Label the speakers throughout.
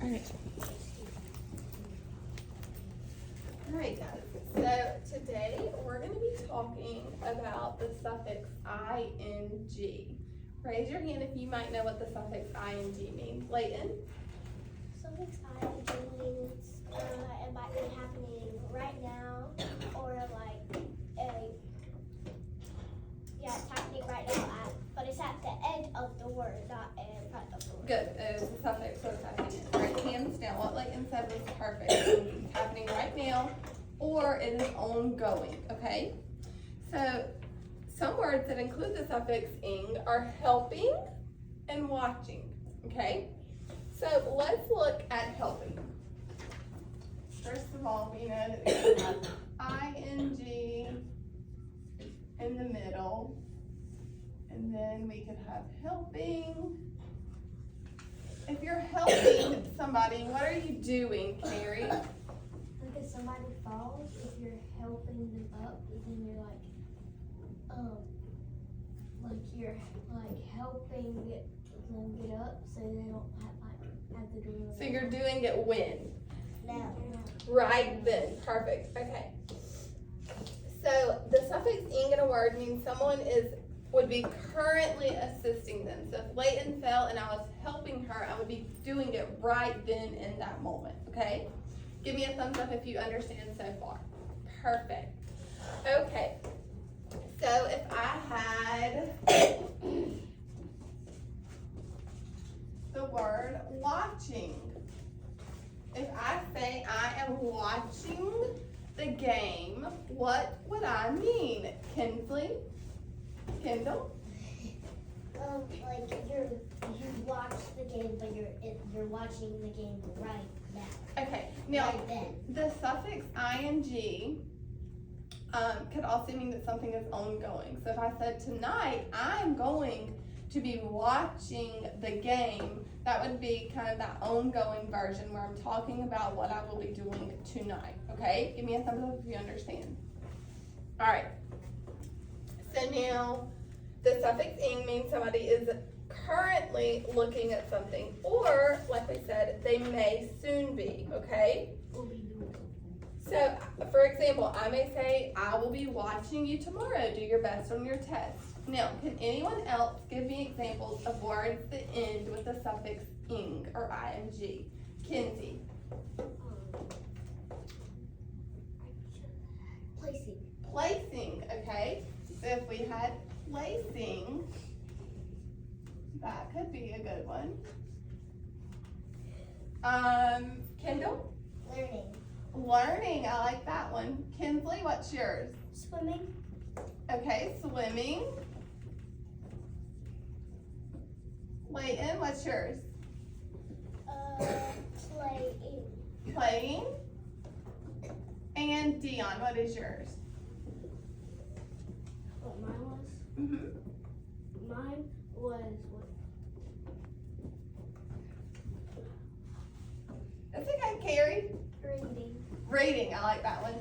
Speaker 1: Alright.
Speaker 2: Alright guys, so today we're going to be talking about the suffix ing. Raise your hand if you might know what the suffix ing means. Layton?
Speaker 3: Suffix ing means it might be happening right now, or like it's happening right now, but it's at the end of the word, not in front of the word.
Speaker 2: Good, it is the suffix so it's happening. Alright, hands down. What Layton said was perfect. It's happening right now, or it is ongoing, okay? So, some words that include the suffix ing are helping and watching, okay? So let's look at helping. First of all, we know that we have ing in the middle, and then we could have helping. If you're helping somebody, what are you doing, Carrie?
Speaker 3: Like if somebody falls, if you're helping them up, then you're you're helping them get up, so they don't have to do it.
Speaker 2: So you're doing it when?
Speaker 3: Now.
Speaker 2: Right then. Perfect. Okay. So the suffix ing in a word means someone would be currently assisting them. So if Layton fell and I was helping her, I would be doing it right then in that moment. Okay? Give me a thumbs up if you understand so far. Perfect. Okay. So if I had the word watching, if I say I am watching the game, what would I mean? Kinsley? Kendall?
Speaker 3: Like you watch the game, but you're watching the game right now.
Speaker 2: Okay, now
Speaker 3: Right then.
Speaker 2: the suffix ing could also mean that something is ongoing. So if I said tonight, I'm going to be watching the game, that would be kind of that ongoing version where I'm talking about what I will be doing tonight. Okay, give me a thumbs up if you understand. All right. So now the suffix ing means somebody is currently looking at something, or like we said, they may soon be. Okay.
Speaker 3: We'll be doing something.
Speaker 2: So, for example, I may say, I will be watching you tomorrow. Do your best on your test. Now, can anyone else give me examples of words that end with the suffix ing or ing? Kinsey.
Speaker 3: Placing.
Speaker 2: Placing, okay. So if we had placing, that could be a good one. Kendall?
Speaker 3: Learning.
Speaker 2: Learning, I like that one. Kinsley, what's yours?
Speaker 3: Swimming.
Speaker 2: Okay, swimming. Layton, what's yours?
Speaker 3: Playing.
Speaker 2: Playing. And Dion, what is yours?
Speaker 3: What mine was?
Speaker 2: Mm-hmm.
Speaker 3: Mine was what?
Speaker 2: That's okay, Carrie.
Speaker 3: Reading.
Speaker 2: Reading, I like that one.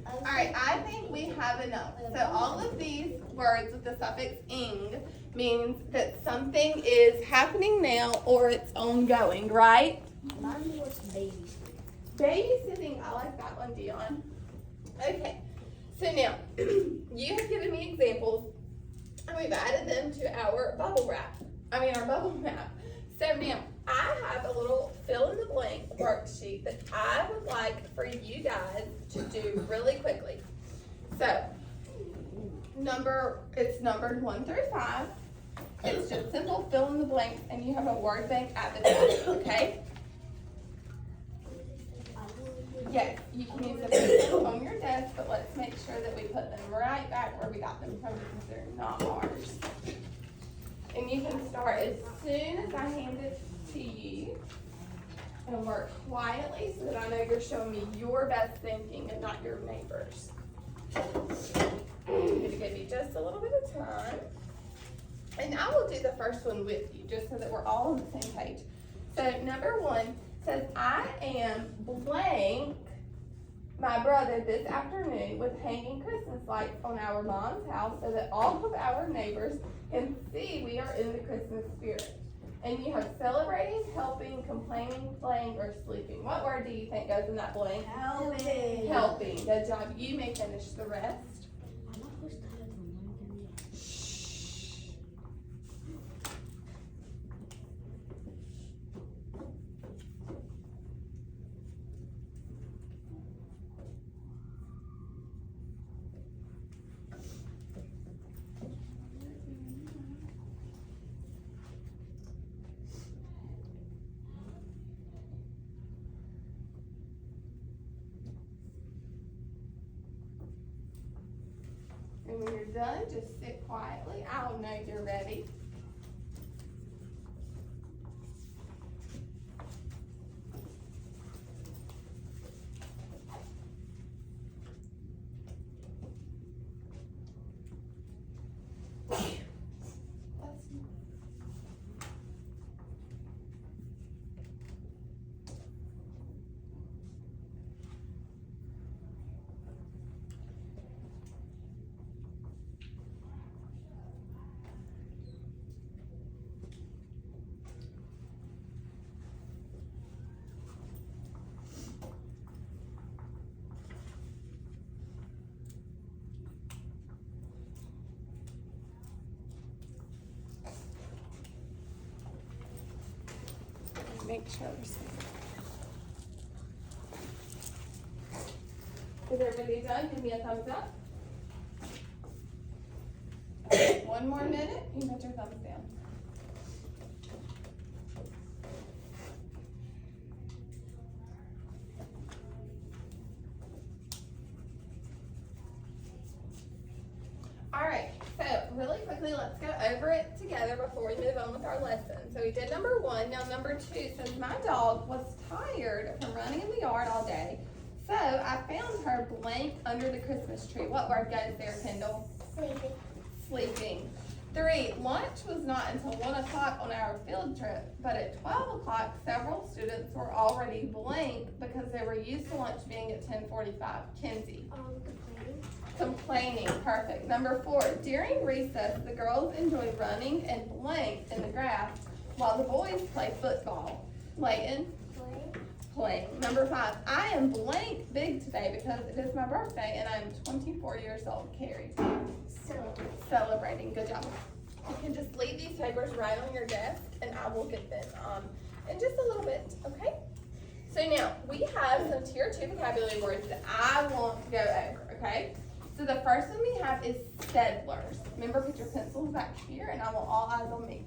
Speaker 2: All right, I think we have enough. So all of these words with the suffix ing means that something is happening now or it's ongoing, right?
Speaker 3: Mine was babysitting.
Speaker 2: Babysitting, I like that one, Dion. Okay, so now you have given me examples and we've added them to our bubble map. So now I have a little fill in the blank worksheet that I would like for you guys to do really quickly. So it's numbered 1 through 5. It's just simple fill in the blanks and you have a word bank at the top, okay? Yes, you can use them on your desk, but let's make sure that we put them right back where we got them from because they're not ours. And you can start as soon as I hand it to you and work quietly so that I know you're showing me your best thinking and not your neighbor's. I'm going to give you just a little bit of time. And I will do the first one with you just so that we're all on the same page. So number 1 says, I am blank my brother this afternoon with hanging Christmas lights on our mom's house so that all of our neighbors can see we are in the Christmas spirit. And you have celebrating, helping, complaining, playing, or sleeping. What word do you think goes in that blank?
Speaker 3: Helping.
Speaker 2: Helping. Good job. You may finish the rest. And when you're done, just sit quietly. I'll know you're ready. Make sure we're safe. Is everybody done? Give me a thumbs up. One more minute, you can put your thumbs down. All right, so really quickly, let's go over it together before we move on with our lesson. So we did number 1. Now number 2 says my dog was tired from running in the yard all day. So I found her blank under the Christmas tree. What word goes there, Kendall?
Speaker 3: Sleeping.
Speaker 2: Sleeping. 3, lunch was not until 1 o'clock on our field trip, but at 12 o'clock, several students were already blank because they were used to lunch being at 10:45. Kinsey.
Speaker 3: Complaining.
Speaker 2: Complaining, perfect. Number 4, during recess, the girls enjoy running and blank in the grass while the boys play football. Layton, playing. Number 5, I am blank big today because it is my birthday and I'm 24 years old. Carrie, celebrating. Good job. You can just leave these papers right on your desk and I will get them in just a little bit, okay? So now, we have some tier 2 vocabulary words that I want to go over, okay? So the first one we have is settlers. Remember, put your pencils back here and I want all eyes on me.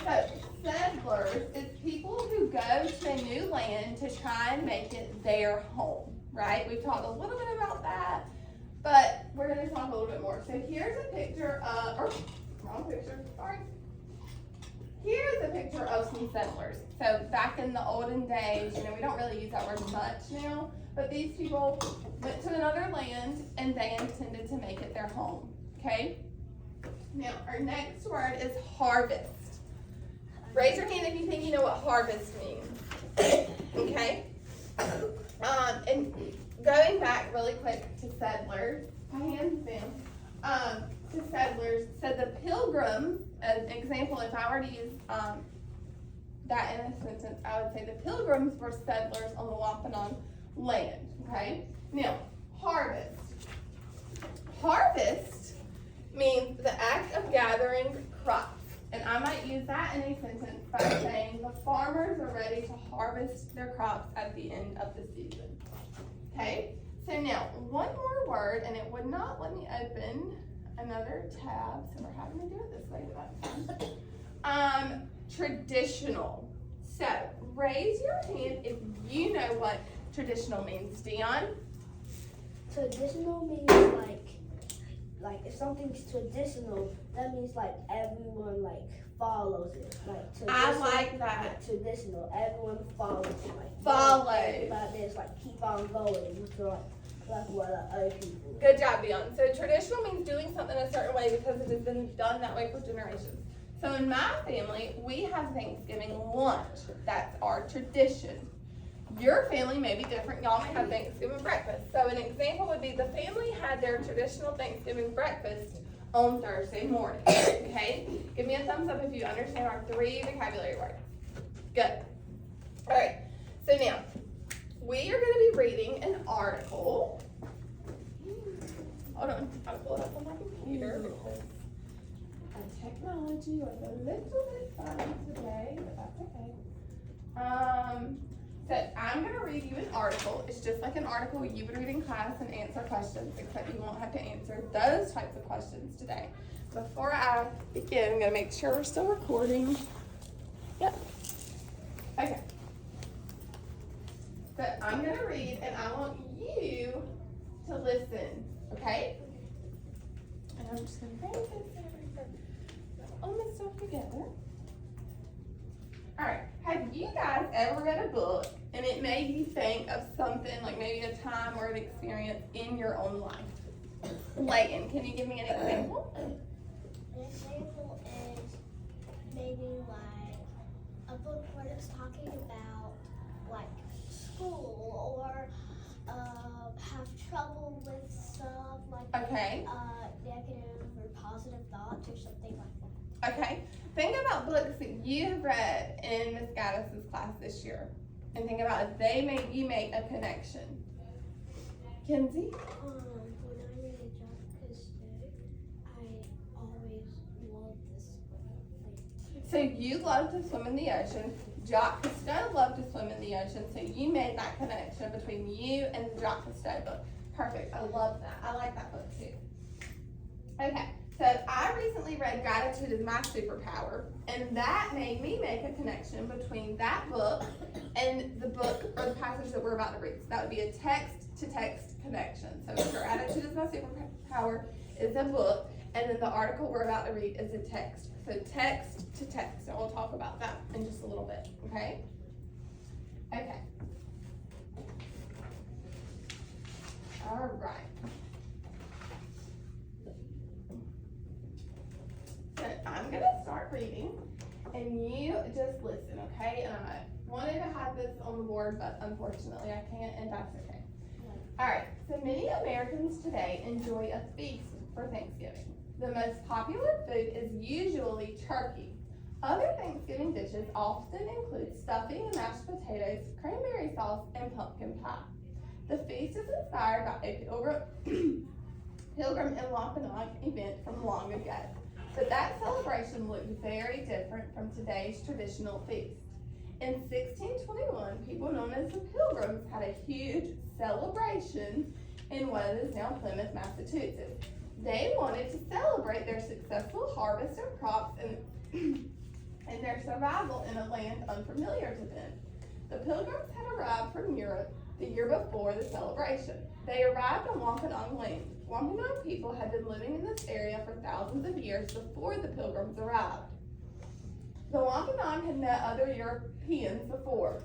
Speaker 2: So, settlers is people who go to a new land to try and make it their home, right? We've talked a little bit about that, but we're going to talk a little bit more. So here's a picture of, wrong picture, sorry. Here's a picture of some settlers. So back in the olden days, we don't really use that word much now, but these people went to another land and they intended to make it their home, okay? Now, our next word is harvest. Raise your hand if you think you know what harvest means, okay? And going back really quick to settlers, my hands down, to settlers, so the pilgrims, as an example, if I were to use that in a sentence, I would say the pilgrims were settlers on the Wampanoag land, okay? Now, harvest. Harvest means the act of gathering crops. And I might use that in a sentence by saying the farmers are ready to harvest their crops at the end of the season. Okay? So now, one more word, and it would not let me open another tab, so we're having to do it this way today. Traditional. So, raise your hand if you know what traditional means. Dion?
Speaker 3: Traditional means like if something's traditional, that means like everyone like follows it. Like
Speaker 2: I like that.
Speaker 3: Traditional, everyone follows it. Like
Speaker 2: Follows.
Speaker 3: But there's like keep on going. So like what other people.
Speaker 2: Good job, Dion. So traditional means doing something a certain way because it has been done that way for generations. So in my family, we have Thanksgiving lunch. That's our tradition. Your family may be different. Y'all may have Thanksgiving breakfast. So an example would be the family had their traditional Thanksgiving breakfast on Thursday morning, okay? Give me a thumbs up if you understand our 3 vocabulary words. Good. All right, so now, we are gonna be reading an article. Hold on, I'll pull it up on my computer because our technology was a little bit funny today, but that's okay. So I'm gonna read you an article. It's just like an article you would read in class and answer questions, except you won't have to answer those types of questions today. Before I begin, I'm gonna make sure we're still recording. Yep. Okay. So I'm gonna read and I want you to listen, okay? And I'm just gonna bring this all my stuff together. Alright, have you guys ever read a book and it made you think of something, like maybe a time or an experience in your own life? Layton, can you give me an example?
Speaker 1: An example is maybe like a book where it's talking about like school or have trouble with stuff like
Speaker 2: Okay.
Speaker 1: negative or positive thoughts or something like that.
Speaker 2: Okay. Think about books that you have read in Miss Gaddis's class this year. And think about if they made you make a connection. Kenzie?
Speaker 1: When I read a Jacques Cousteau, I always love this book.
Speaker 2: So you love to swim in the ocean. Jacques Cousteau loved to swim in the ocean. So you made that connection between you and the Jacques Cousteau book. Perfect. I love that. I like that book too. Okay. So I recently read Gratitude is My Superpower, and that made me make a connection between that book and the book or the passage that we're about to read. So that would be a text-to-text connection. So Gratitude is My Superpower is a book, and then the article we're about to read is a text. So text to text, and we'll talk about that in just a little bit, okay? Okay. All right. So I'm gonna start reading, and you just listen, okay? And I wanted to have this on the board, but unfortunately I can't, and that's okay. All right, so many Americans today enjoy a feast for Thanksgiving. The most popular food is usually turkey. Other Thanksgiving dishes often include stuffing and mashed potatoes, cranberry sauce, and pumpkin pie. The feast is inspired by a Pilgrim and Wampanoag event from long ago. But that celebration looked very different from today's traditional feast. In 1621, people known as the Pilgrims had a huge celebration in what is now Plymouth, Massachusetts. They wanted to celebrate their successful harvest of crops and their survival in a land unfamiliar to them. The Pilgrims had arrived from Europe the year before the celebration. They arrived on Wampanoag land. Wampanoag people had been living in this area for thousands of years before the Pilgrims arrived. The Wampanoag had met other Europeans before.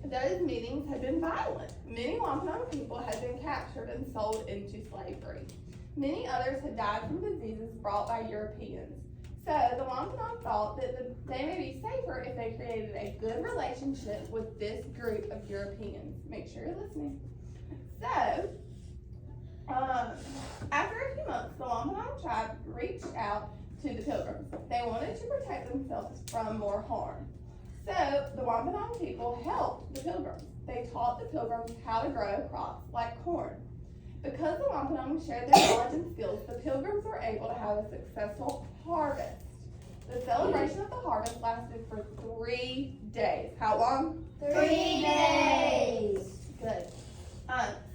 Speaker 2: Those meetings had been violent. Many Wampanoag people had been captured and sold into slavery. Many others had died from diseases brought by Europeans. So the Wampanoag thought that they may be safer if they created a good relationship with this group of Europeans. Make sure you're listening. So, after a few months, the Wampanoag tribe reached out to the Pilgrims. They wanted to protect themselves from more harm. So, the Wampanoag people helped the Pilgrims. They taught the Pilgrims how to grow crops like corn. Because the Wampanoag shared their knowledge and skills, the Pilgrims were able to have a successful harvest. The celebration of the harvest lasted for 3 days. How long?
Speaker 3: 3 days.
Speaker 2: Good.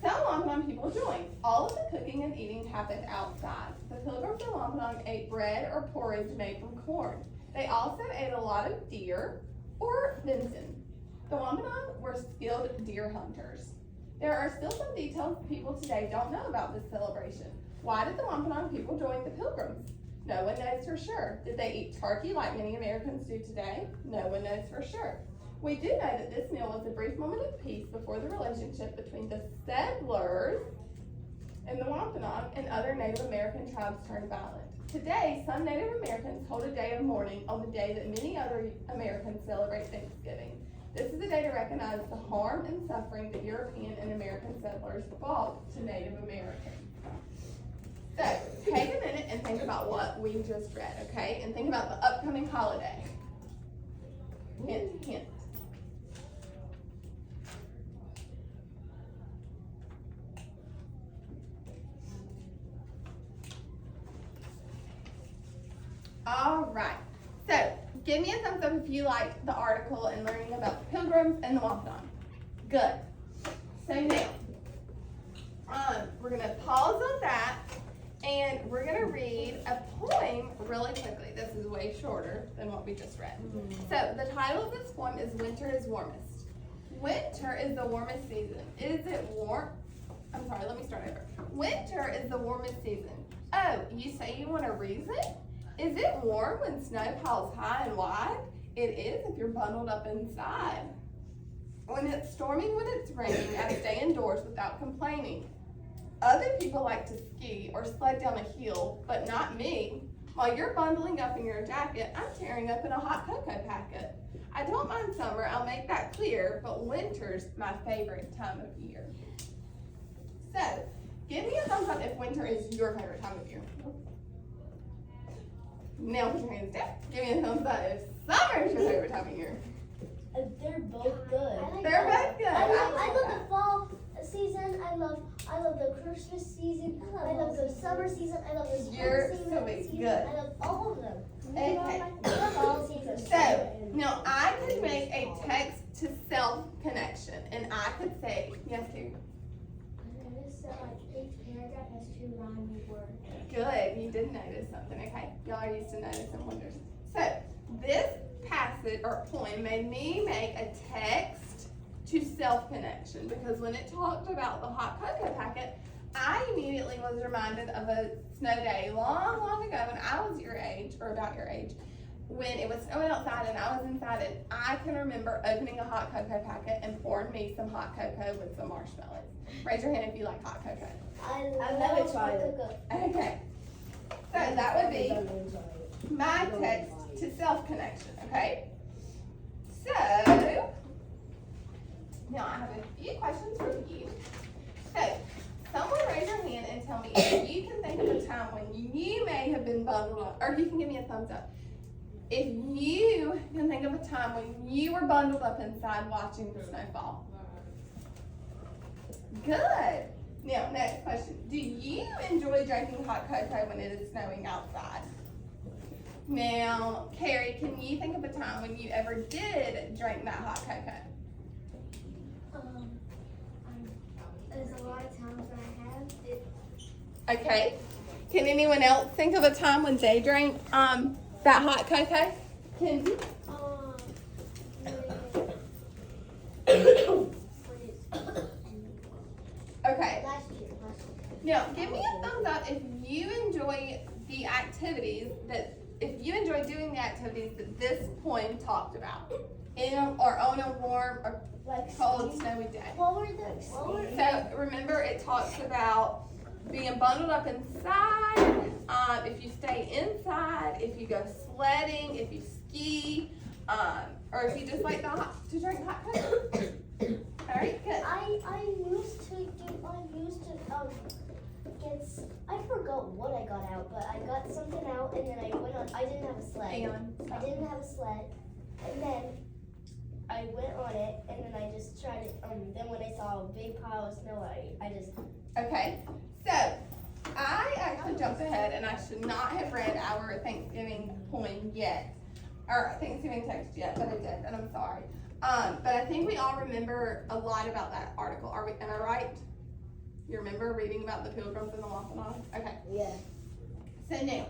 Speaker 2: Some Wampanoag people joined. All of the cooking and eating happened outside. The Pilgrims and Wampanoag ate bread or porridge made from corn. They also ate a lot of deer or venison. The Wampanoag were skilled deer hunters. There are still some details people today don't know about this celebration. Why did the Wampanoag people join the Pilgrims? No one knows for sure. Did they eat turkey like many Americans do today? No one knows for sure. We do know that this meal was a brief moment of peace before the relationship between the settlers and the Wampanoag and other Native American tribes turned violent. Today, some Native Americans hold a day of mourning on the day that many other Americans celebrate Thanksgiving. This is a day to recognize the harm and suffering that European and American settlers brought to Native Americans. So, take a minute and think about what we just read, okay? And think about the upcoming holiday. Hint, hint. All right. So, give me a thumbs up if you liked the article and learning about the Pilgrims and the Wampanoag. Good. So now, we're gonna pause on that, and we're gonna read a poem really quickly. This is way shorter than what we just read. So the title of this poem is "Winter is Warmest." Winter is the warmest season. Is it warm? I'm sorry, let me start over. Winter is the warmest season. Oh, you say you want a reason? Is it warm when snow piles high and wide? It is if you're bundled up inside. When it's storming, when it's raining, I stay indoors without complaining. Other people like to ski or sled down a hill, but not me. While you're bundling up in your jacket, I'm tearing up in a hot cocoa packet. I don't mind summer, I'll make that clear, but winter's my favorite time of year. So, give me a thumbs up if winter is your favorite time of year. Now put your hands down. Give me a thumbs up if summer is your favorite time of year.
Speaker 3: They're both good.
Speaker 2: They're both good.
Speaker 1: I love the fall season. I love the Christmas season. I love the summer season. I love the spring
Speaker 2: You're
Speaker 1: season.
Speaker 2: so good.
Speaker 1: I love all of them.
Speaker 2: Okay.
Speaker 1: I love all seasons.
Speaker 2: So, now I could make a text to self connection, and I could say, yes, Terry.
Speaker 1: So like each paragraph has 2 rhyming words.
Speaker 2: Good, you did notice something, okay? Y'all are used to noticing wonders. So, this passage or poem made me make a text to self-connection because when it talked about the hot cocoa packet, I immediately was reminded of a snow day long, long ago when I was your age, or about your age, when it was snowing outside and I was inside and I can remember opening a hot cocoa packet and pouring me some hot cocoa with some marshmallows. Raise your hand if you like hot cocoa.
Speaker 3: I've never tried it.
Speaker 2: Okay. So that would be my text to self-connection, okay? So, now I have a few questions for you. So, someone raise your hand and tell me if you can think of a time when you may have been bundled up, or you can give me a thumbs up. If you can think of a time when you were bundled up inside watching the snowfall. Good. Now, next question. Do you enjoy drinking hot cocoa when it is snowing outside? Now, Carrie, can you think of a time when you ever did drink that hot cocoa?
Speaker 1: There's a lot of times when I have it.
Speaker 2: Okay. Can anyone else think of a time when they drank that hot cocoa? Kenzie? Okay.
Speaker 1: Last year.
Speaker 2: Now, give me a thumbs up if you enjoy the activities doing the activities that this poem talked about or on a warm or cold snowy day.
Speaker 1: What were the?
Speaker 2: So remember, it talks about being bundled up inside. If you stay inside, if you go sledding, if you ski, or if you just like to drink hot cocoa. All right, good.
Speaker 1: I used to I forgot what I got out, but I got something out and then I went on. I didn't have a sled.
Speaker 2: Hang on.
Speaker 1: I didn't have a sled, and then I went on it, and then I just tried it. Then when I saw a big pile of snow, I just.
Speaker 2: Okay, so I actually jumped ahead and I should not have read our Thanksgiving poem yet, or Thanksgiving text yet, but I did, and I'm sorry. But I think we all remember a lot about that article. Am I right? You remember reading about the Pilgrims and the Wampanoag? Okay.
Speaker 3: Yeah.
Speaker 2: So now,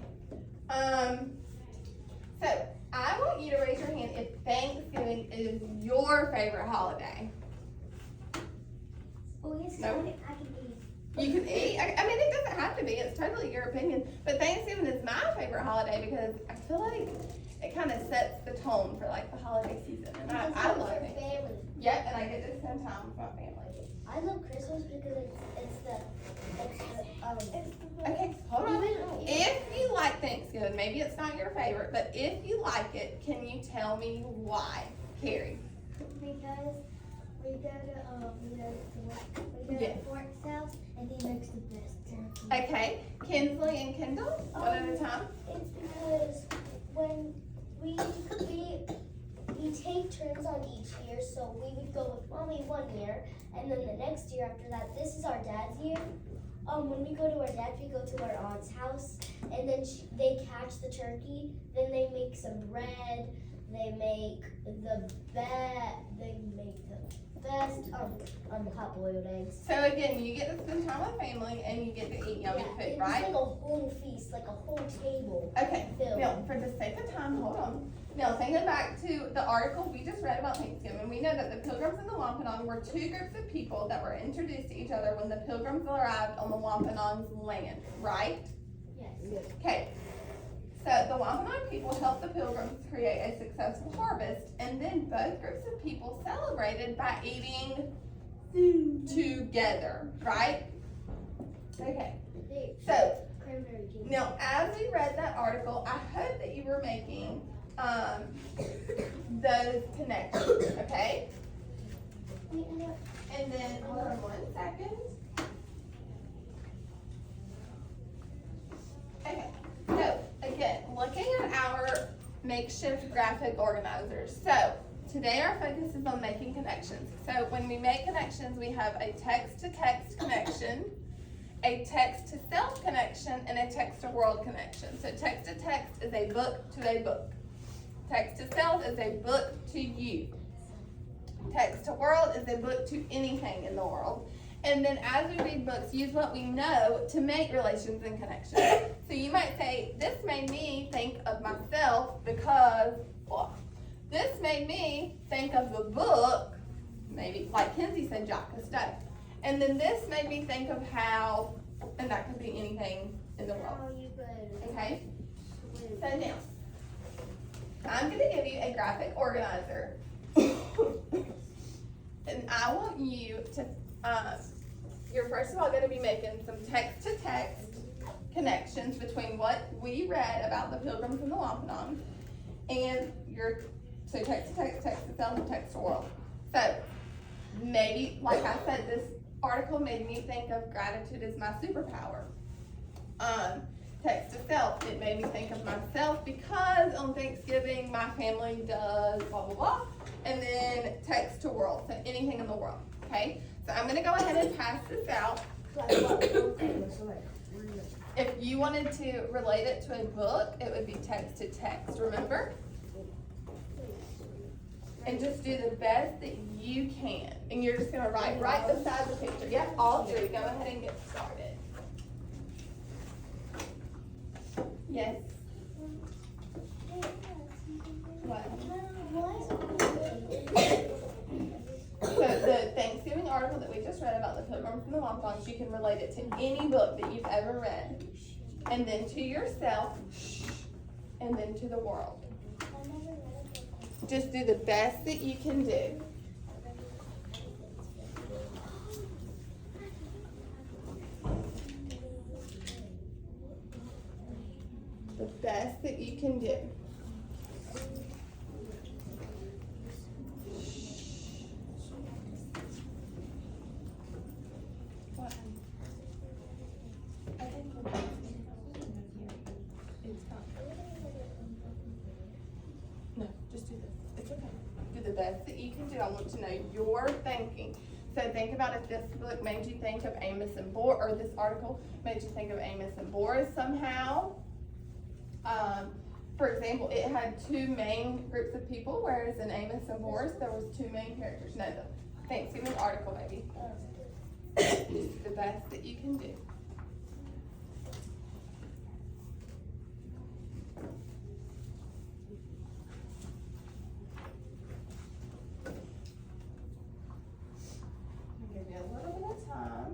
Speaker 2: so I want you to raise your hand if Thanksgiving is your favorite holiday.
Speaker 1: Oh yes,
Speaker 2: No.
Speaker 1: I can eat.
Speaker 2: You can eat. I mean, it doesn't have to be. It's totally your opinion. But Thanksgiving is my favorite holiday because I feel like it kind of sets the tone for like the holiday season, and I love it.
Speaker 1: Family.
Speaker 2: Yep, and I get to spend time with my family.
Speaker 1: I love Christmas because it's the
Speaker 2: Okay, hold on. If you like Thanksgiving, maybe it's not your favorite, but if you like it, can you tell me why, Carrie?
Speaker 1: because We go to
Speaker 2: Yeah.
Speaker 1: Fort's house, and he makes the best turkey.
Speaker 2: Okay, Kinsley and Kendall, one at a time.
Speaker 1: It's because when we take turns on each year, so we would go with mommy one year, and then the next year after that, this is our dad's year. When we go to our dad's, we go to our aunt's house, and then they catch the turkey. Then they make some bread. They make the best hot-boiled eggs.
Speaker 2: So again, you get to spend time with family and you get to eat yummy food,
Speaker 1: it's
Speaker 2: right?
Speaker 1: like a whole feast, like a whole table
Speaker 2: Okay,
Speaker 1: filled.
Speaker 2: now for the sake of time, hold on. Now thinking back to the article we just read about Thanksgiving, we know that the Pilgrims and the Wampanoag were two groups of people that were introduced to each other when the Pilgrims arrived on the Wampanoag's land, right?
Speaker 1: Yes.
Speaker 2: Okay, so the Wampanoag people helped the Pilgrims create a successful harvest, and then both groups of people celebrated by eating together, right? Okay, so
Speaker 1: Cranberry juice.
Speaker 2: now as we read that article, I hope that you were making those connections, okay? And then, hold on 1 second. Okay, so again, looking at our makeshift graphic organizers. So today our focus is on making connections. So when we make connections, we have a text-to-text connection, a text-to-self connection, and a text-to-world connection. So text-to-text is a book to a book. Text-to-self is a book to you. Text-to-world is a book to anything in the world. And then as we read books, use what we know to make relations and connections. So you might say, this made me think of myself because, well, this made me think of the book, maybe, like Kinsey said, Jacques Cousteau. And then this made me think of how, and that could be anything in the world, okay? So now, I'm gonna give you a graphic organizer. And I want you to, you're first of all gonna be making some text-to-text connections between what we read about the Pilgrims and the Wampanoag and so text-to-text, text-to-self, and text-to-world. So maybe, like I said, this article made me think of gratitude as my superpower. Text-to-self, it made me think of myself because on Thanksgiving my family does blah blah blah. And then text-to-world, so anything in the world, okay? So I'm gonna go ahead and pass this out. If you wanted to relate it to a book, it would be text-to-text, remember? And just do the best that you can. And you're just gonna write right beside the picture. Yep, all three. Go ahead and get started. Yes? What? So the Thanksgiving article that we just read about the Pilgrims and the Wampanoag, you can relate it to any book that you've ever read. And then to yourself, and then to the world. Just do the best that you can do. The best that you can do. What? I think it's fine. No, just do this. It's okay. Do the best that you can do. I want to know your thinking. So think about if this book made you think of Amos and Boris, or this article made you think of Amos and Boris somehow. For example, it had two main groups of people, whereas in Amos and Boris there was two main characters. No, the Thanksgiving article, maybe. The best that you can do. Give you a little bit of time.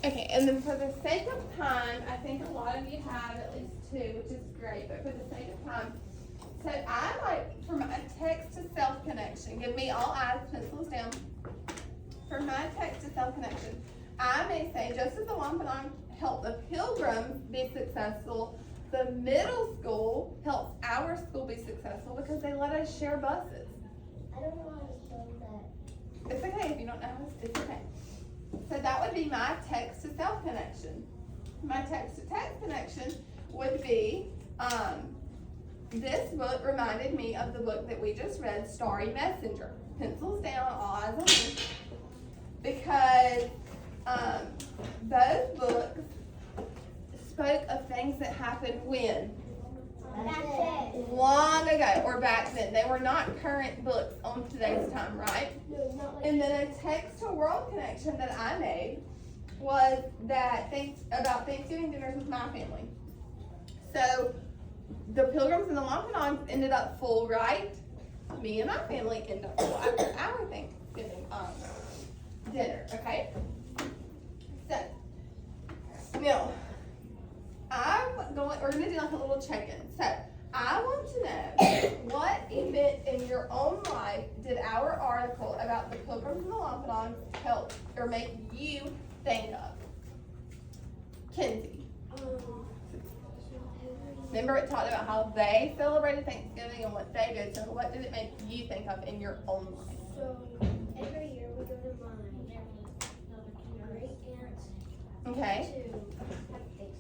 Speaker 2: Okay, and then for the sake of time, I think a lot of you have at least two, which is great, but for the sake of time, so I like, for my text to self connection, give me all eyes, pencils down. For my text to self connection, I may say, just as the Wampanoag helped the Pilgrims be successful, the middle school helps our school be successful because they let us share buses.
Speaker 1: I don't know how to spell that.
Speaker 2: It's okay if you don't know how to, it's okay. So that would be my text to self connection. My text to text connection would be, this book reminded me of the book that we just read, Starry Messenger. Pencils down, all eyes on me. Because those books spoke of things that happened when?
Speaker 1: Back then.
Speaker 2: Long ago, or back then. They were not current books on today's time, right?
Speaker 1: No, not like
Speaker 2: And then a text to world connection that I made was that about Thanksgiving dinners with my family. So the Pilgrims and the Wampanoags ended up full, right? Me and my family ended up full after our Thanksgiving dinner, okay? So now we're gonna do like a little check-in. So I want to know what event in your own life did our article about the Pilgrims and the Wampanoags help or make you think of? Kenzie. Remember it talked about how they celebrated Thanksgiving and what they did. So what did it make you think of in your own life?
Speaker 1: So every year we go to my great aunt
Speaker 2: Okay.
Speaker 1: to have Thanksgiving.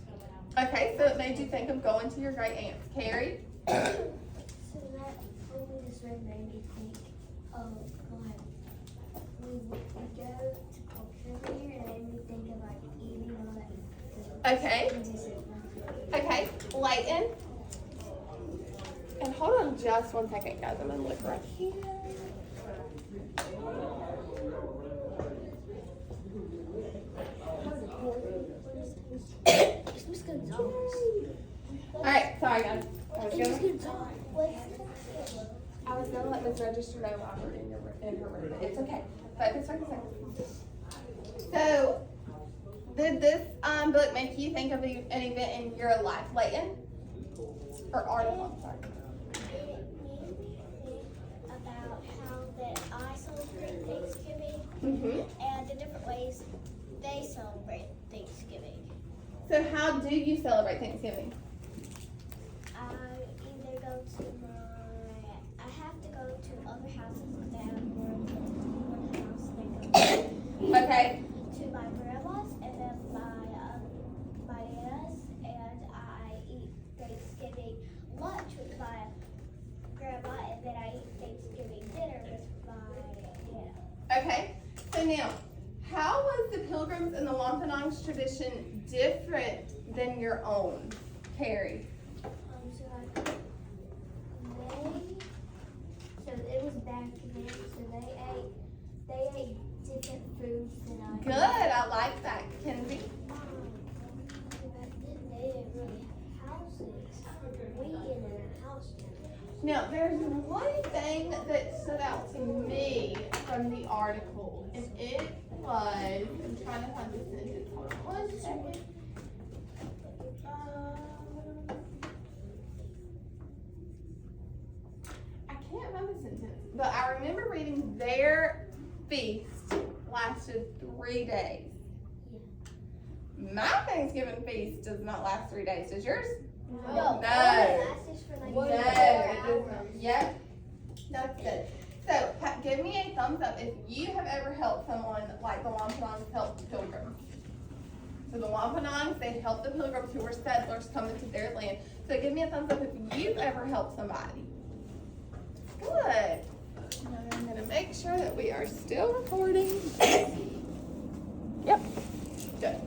Speaker 2: Okay, so it made you think of going to your great aunt's. Carrie?
Speaker 1: So that only this one made me think of like we go to culture every year and it made me think of like eating all that food.
Speaker 2: Okay. Okay, Layton. And hold on just 1 second, guys. I'm gonna look right here.
Speaker 1: It's Miss Gonzalez.
Speaker 2: Alright, sorry guys. I was
Speaker 1: It's
Speaker 2: gonna,
Speaker 1: Miss Gonzalez.
Speaker 2: I was gonna let Miss Register know while we're in her room. It's okay. Focus. So, did this book make you think of an event in your life, Layton? Or article, I'm sorry.
Speaker 1: It made me think about how that I celebrate Thanksgiving
Speaker 2: Mm-hmm.
Speaker 1: and the different ways they celebrate Thanksgiving.
Speaker 2: So how do you celebrate Thanksgiving?
Speaker 1: I either go to I have to go to other houses because they have more than one house. They go
Speaker 2: Okay.
Speaker 1: to my grandma's and then my nana's, and I eat Thanksgiving lunch with my grandma, and then I eat Thanksgiving dinner with my nana.
Speaker 2: Okay. So now, how was the Pilgrims and the Wampanoags tradition different than your own, Carrie?
Speaker 1: So it was back then, so they ate different foods than I
Speaker 2: Good, I like that, Kenzie.
Speaker 1: Back then they didn't really have houses. We in a house.
Speaker 2: Now, there's one thing that stood out to me from the article, and it was, I'm trying to find the sentence, hold on 1 second. I can't find the sentence, but I remember reading their feast lasted 3 days. My Thanksgiving feast does not last 3 days. Does yours?
Speaker 1: No.
Speaker 2: No.
Speaker 1: It lasts for like
Speaker 2: No,
Speaker 1: 4
Speaker 2: it
Speaker 1: hours.
Speaker 2: doesn't. Yep, that's good. So, give me a thumbs up if you have ever helped someone like the Wampanoags helped the Pilgrims. So the Wampanoags, they helped the Pilgrims who were settlers coming to their land. So give me a thumbs up if you've ever helped somebody. Good. Now I'm gonna make sure that we are still recording. Yep. Good.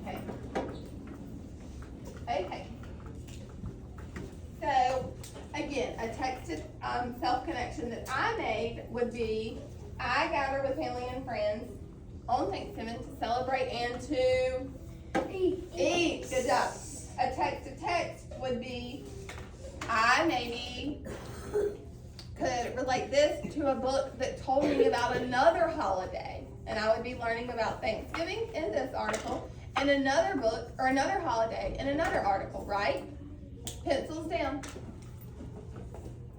Speaker 2: Okay. Okay. So, again, a texted self-connection that I made would be, I gather with family and friends on Thanksgiving to celebrate and to eat. Good job. A text would be, I maybe could relate this to a book that told me about another holiday. and I would be learning about Thanksgiving in this article, and another book or another holiday in another article, right? Pencils down.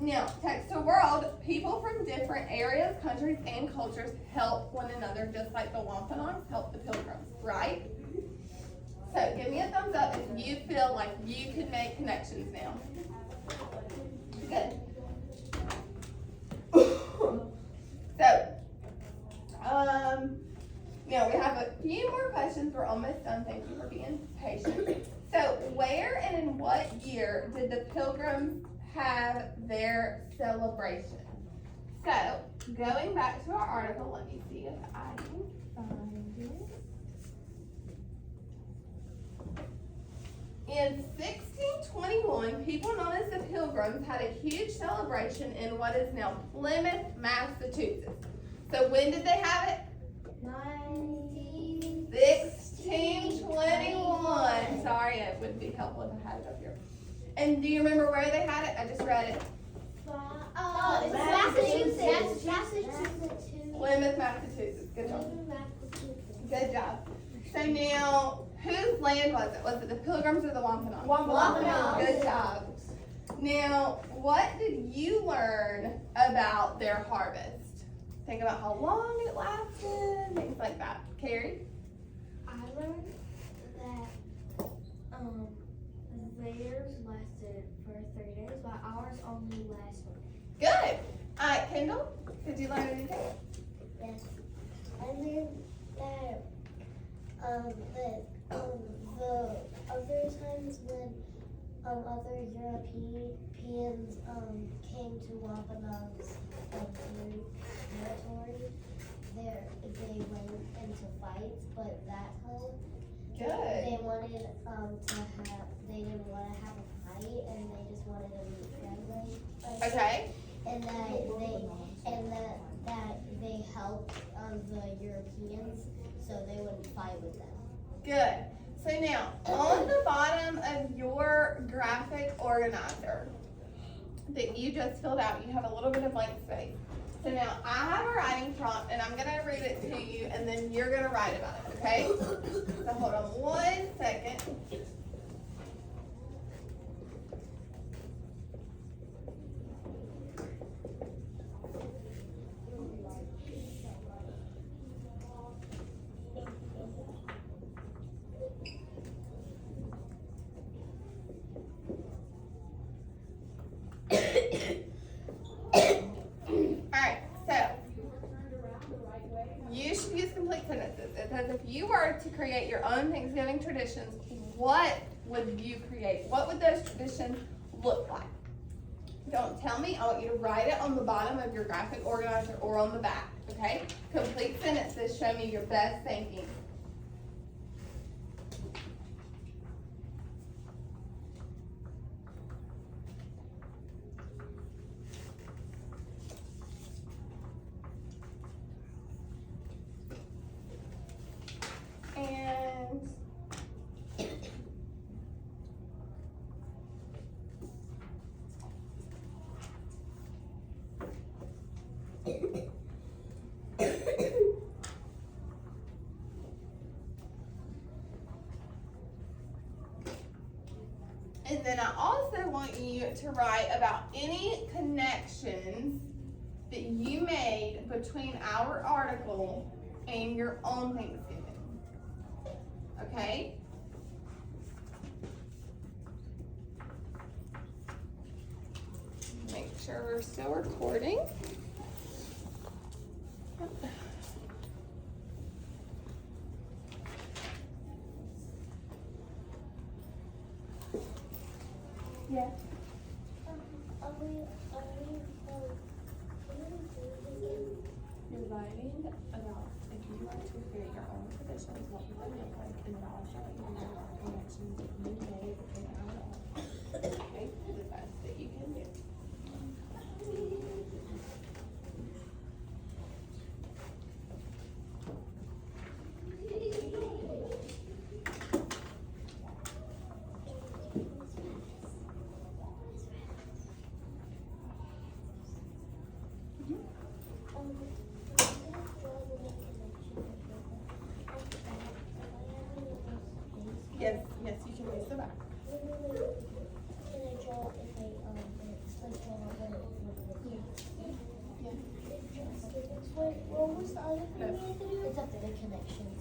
Speaker 2: Now, text to world, people from different areas, countries, and cultures help one another, just like the Wampanoags help the Pilgrims, right? So give me a thumbs up if you feel like you can make connections now. Good. So, now we have a few more questions. We're almost done. Thank you for being patient. So, where and in what year did the Pilgrims have their celebration? So, going back to our article, let me see if I can find it. In 1621, people known as the Pilgrims had a huge celebration in what is now Plymouth, Massachusetts. So when did they have it? 1621. Sorry, it wouldn't be helpful if I had it up here. And do you remember where they had it? I just read it.
Speaker 1: It's Massachusetts.
Speaker 2: Plymouth, Massachusetts. Good job. Good job. So now, whose land was it? Was it the Pilgrims or the Wampanoags?
Speaker 1: Wampanoags.
Speaker 2: Good job. Now, what did you learn about their harvest? Think about how long it lasted, things like that. Carrie?
Speaker 3: I learned that theirs lasted for 3 days, but ours only lasted.
Speaker 2: Good. Kendall, did you learn anything?
Speaker 1: Yes. I learned that the other times when other Europeans came to Wampanoag's territory, they went into fights, but that time
Speaker 2: Good.
Speaker 1: they wanted they didn't want to have a fight, and they just wanted to be friendly.
Speaker 2: Okay.
Speaker 1: And that they helped the Europeans so they wouldn't fight with them.
Speaker 2: Good. So now, on the bottom of your graphic organizer that you just filled out, you have a little bit of blank space. So now, I have a writing prompt, and I'm going to read it to you, and then you're going to write about it, okay? So hold on 1 second. Alright, so you should use complete sentences. It says if you were to create your own Thanksgiving traditions, what would you create? What would those traditions look like? Don't tell me. I want you to write it on the bottom of your graphic organizer or on the back, okay? Complete sentences show me your best thinking. And then I also want you to write about any connections that you made between our article and your own Thanksgiving. Okay? Make sure we're still recording. Yeah. You're writing about if you were to create your own traditions, what would they look like, and then also your connections that you made between our own. Okay, the best that you can do.
Speaker 1: Wait, what was the other thing we had to do? It's up to the connections.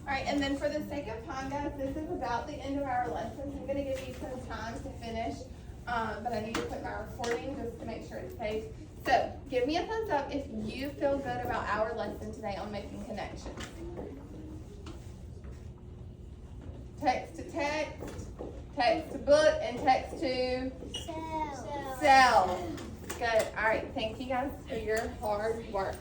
Speaker 2: Alright, and then for the sake of time, guys, this is about the end of our lesson. I'm gonna give you some time to finish, but I need to put my recording just to make sure it's safe. So, give me a thumbs up if you feel good about our lesson today on making connections. Text to text, text to book, and text to cell. Good. Alright, thank you guys for your hard work.